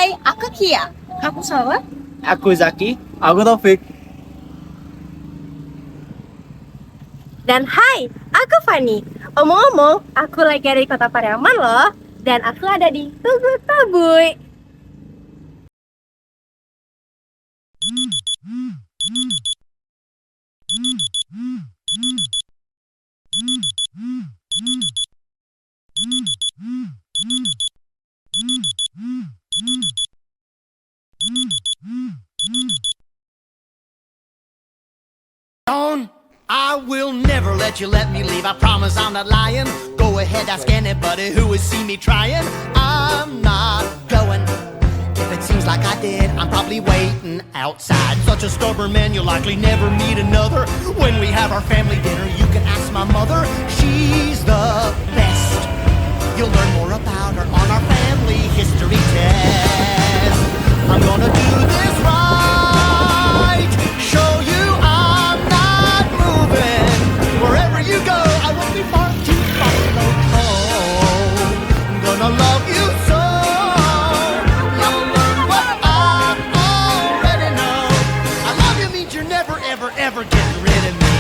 Hai, aku Kia. Kamu siapa? Aku Zaki, aku Taufik. Dan hai, aku Fani. Omong-omong, aku lagi ada di kota Pariaman loh. Dan aku ada di Tugu Tabui. I will never let you let me leave. I promise I'm not lying. Go ahead, ask anybody who has seen me trying. I'm not going. If it seems like I did, I'm probably waiting outside. Such a stubborn man, you'll likely never meet another. When we have our family dinner, you can ask my mother. She's the best. You'll learn more about her on our family history test. I'm gonna do this right. Show you I'm not moving. Wherever you go, I won't be far to follow. I'm gonna love you so. You'll learn what I already know. I love you means you're never, ever, ever getting rid of me.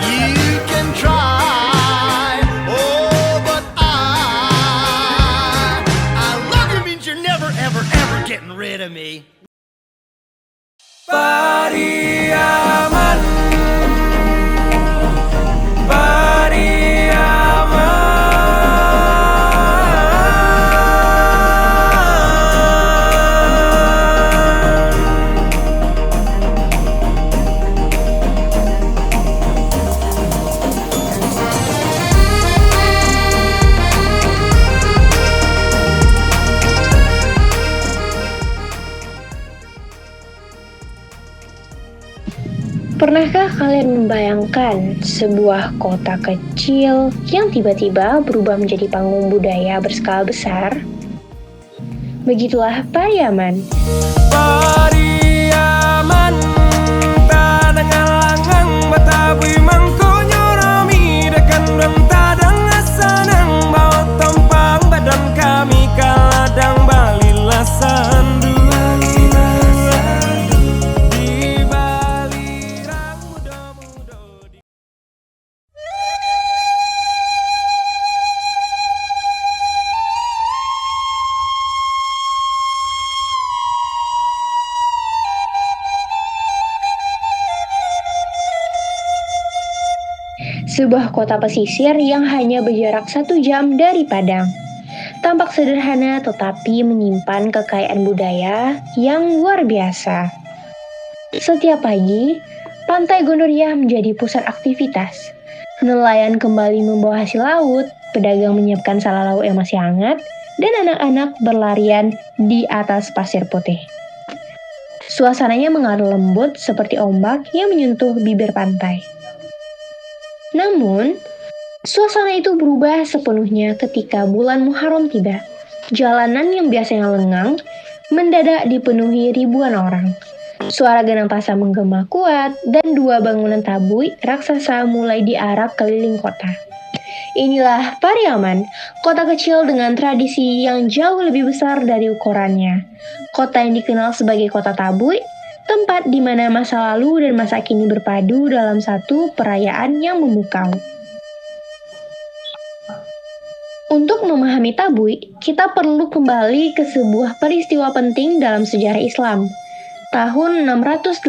You can try. Oh, but I love you means you're never, ever, ever getting rid of me. Pariaman, Pariaman. Pernahkah kalian membayangkan sebuah kota kecil yang tiba-tiba berubah menjadi panggung budaya berskala besar? Begitulah Pariaman. Pariaman, tanang alangang Betawi mangko nyoromi dekan dan tadang asanang bawa tompang badan kami kaladang balila sandu. Di Bali rang muda-muda di Sebuah kota pesisir yang hanya berjarak 1 jam dari Padang. Tampak sederhana tetapi menyimpan kekayaan budaya yang luar biasa. Setiap pagi, Pantai Gondoria menjadi pusat aktivitas. Nelayan kembali membawa hasil laut, pedagang menyiapkan sala lauk yang masih hangat, dan anak-anak berlarian di atas pasir putih. Suasananya mengalir lembut seperti ombak yang menyentuh bibir pantai. Namun, suasana itu berubah sepenuhnya ketika bulan Muharram tiba. Jalanan yang biasanya lengang mendadak dipenuhi ribuan orang. Suara genang pasar menggema kuat dan 2 bangunan tabui raksasa mulai diarak keliling kota. Inilah Pariaman, kota kecil dengan tradisi yang jauh lebih besar dari ukurannya. Kota yang dikenal sebagai kota tabui, tempat di mana masa lalu dan masa kini berpadu dalam satu perayaan yang memukau. Untuk memahami Tabui, kita perlu kembali ke sebuah peristiwa penting dalam sejarah Islam. Tahun 680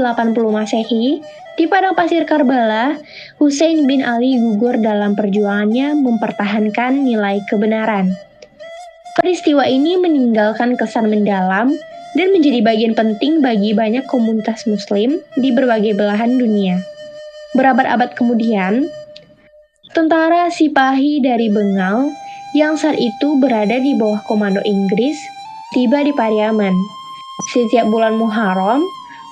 Masehi, di padang pasir Karbala, Husain bin Ali gugur dalam perjuangannya mempertahankan nilai kebenaran. Peristiwa ini meninggalkan kesan mendalam dan menjadi bagian penting bagi banyak komunitas muslim di berbagai belahan dunia. Berabad-abad kemudian, tentara Sipahi dari Bengal yang saat itu berada di bawah komando Inggris tiba di Pariaman. Setiap bulan Muharram,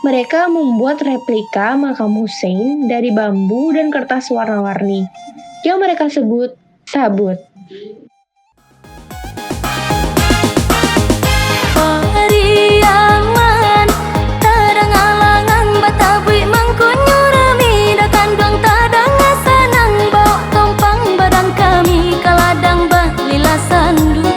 mereka membuat replika makam Husain dari bambu dan kertas warna-warni yang mereka sebut tabut. Pariaman, tadang alangan Betawi mangko nyurami dakan dong tadang asanang bawa tompang badan kami kaladang balila sandu.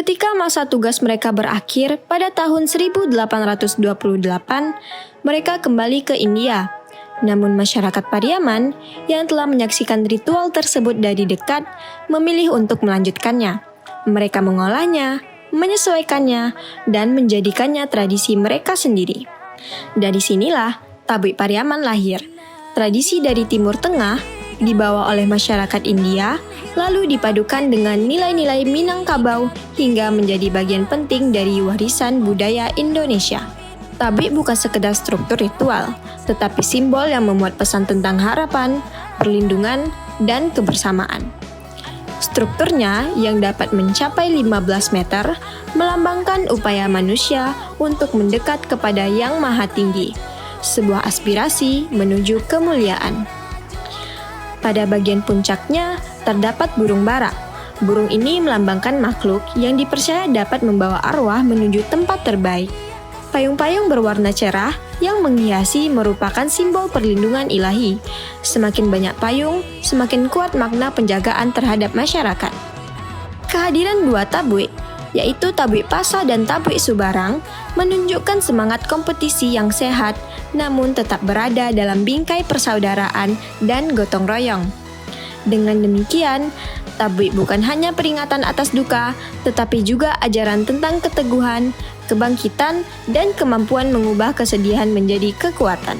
Ketika masa tugas mereka berakhir pada tahun 1828, mereka kembali ke India. Namun masyarakat Pariaman yang telah menyaksikan ritual tersebut dari dekat memilih untuk melanjutkannya. Mereka mengolahnya, menyesuaikannya, dan menjadikannya tradisi mereka sendiri. Dari sinilah Tabui Pariaman lahir. Tradisi dari Timur Tengah dibawa oleh masyarakat India, lalu dipadukan dengan nilai-nilai Minangkabau hingga menjadi bagian penting dari warisan budaya Indonesia. Tabui bukan sekedar struktur ritual, tetapi simbol yang memuat pesan tentang harapan, perlindungan, dan kebersamaan. Strukturnya yang dapat mencapai 15 meter melambangkan upaya manusia untuk mendekat kepada Yang Maha Tinggi, sebuah aspirasi menuju kemuliaan. Pada bagian puncaknya terdapat burung bara. Burung ini melambangkan makhluk yang dipercaya dapat membawa arwah menuju tempat terbaik. Payung-payung berwarna cerah yang menghiasi merupakan simbol perlindungan ilahi. Semakin banyak payung, semakin kuat makna penjagaan terhadap masyarakat. Kehadiran dua tabui, yaitu Tabui Pasa dan Tabui Subarang, menunjukkan semangat kompetisi yang sehat namun tetap berada dalam bingkai persaudaraan dan gotong royong. Dengan demikian, tabui bukan hanya peringatan atas duka, tetapi juga ajaran tentang keteguhan, kebangkitan, dan kemampuan mengubah kesedihan menjadi kekuatan.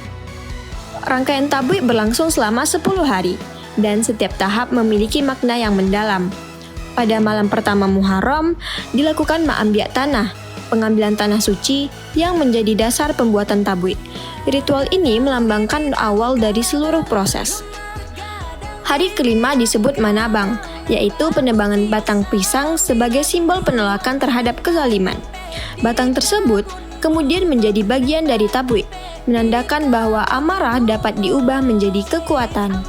Rangkaian tabui berlangsung selama 10 hari, dan setiap tahap memiliki makna yang mendalam. Pada malam pertama Muharram, dilakukan ma'ambiak tanah, pengambilan tanah suci yang menjadi dasar pembuatan tabui. Ritual ini melambangkan awal dari seluruh proses. Hari kelima disebut Manabang, yaitu penebangan batang pisang sebagai simbol penolakan terhadap kezaliman. Batang tersebut kemudian menjadi bagian dari tabui, menandakan bahwa amarah dapat diubah menjadi kekuatan.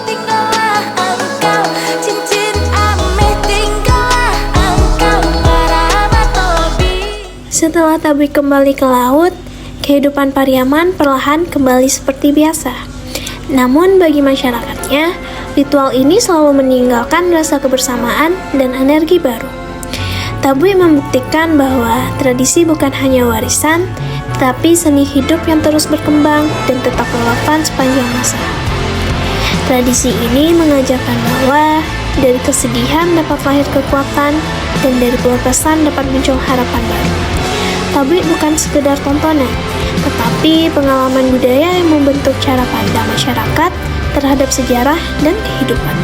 Tinggallah engkau, cincin ameh, tinggallah engkau, para matobi. Setelah tabui kembali ke laut, kehidupan Pariaman perlahan kembali seperti biasa. Namun bagi masyarakatnya, ritual ini selalu meninggalkan rasa kebersamaan dan energi baru. Tabui membuktikan bahwa tradisi bukan hanya warisan, tetapi seni hidup yang terus berkembang dan tetap relevan sepanjang masa. Tradisi ini mengajarkan bahwa dari kesedihan dapat lahir kekuatan dan dari pelepasan dapat muncul harapan baru. Tabui bukan sekedar tontonan, tetapi pengalaman budaya yang membentuk cara pandang masyarakat terhadap sejarah dan kehidupan.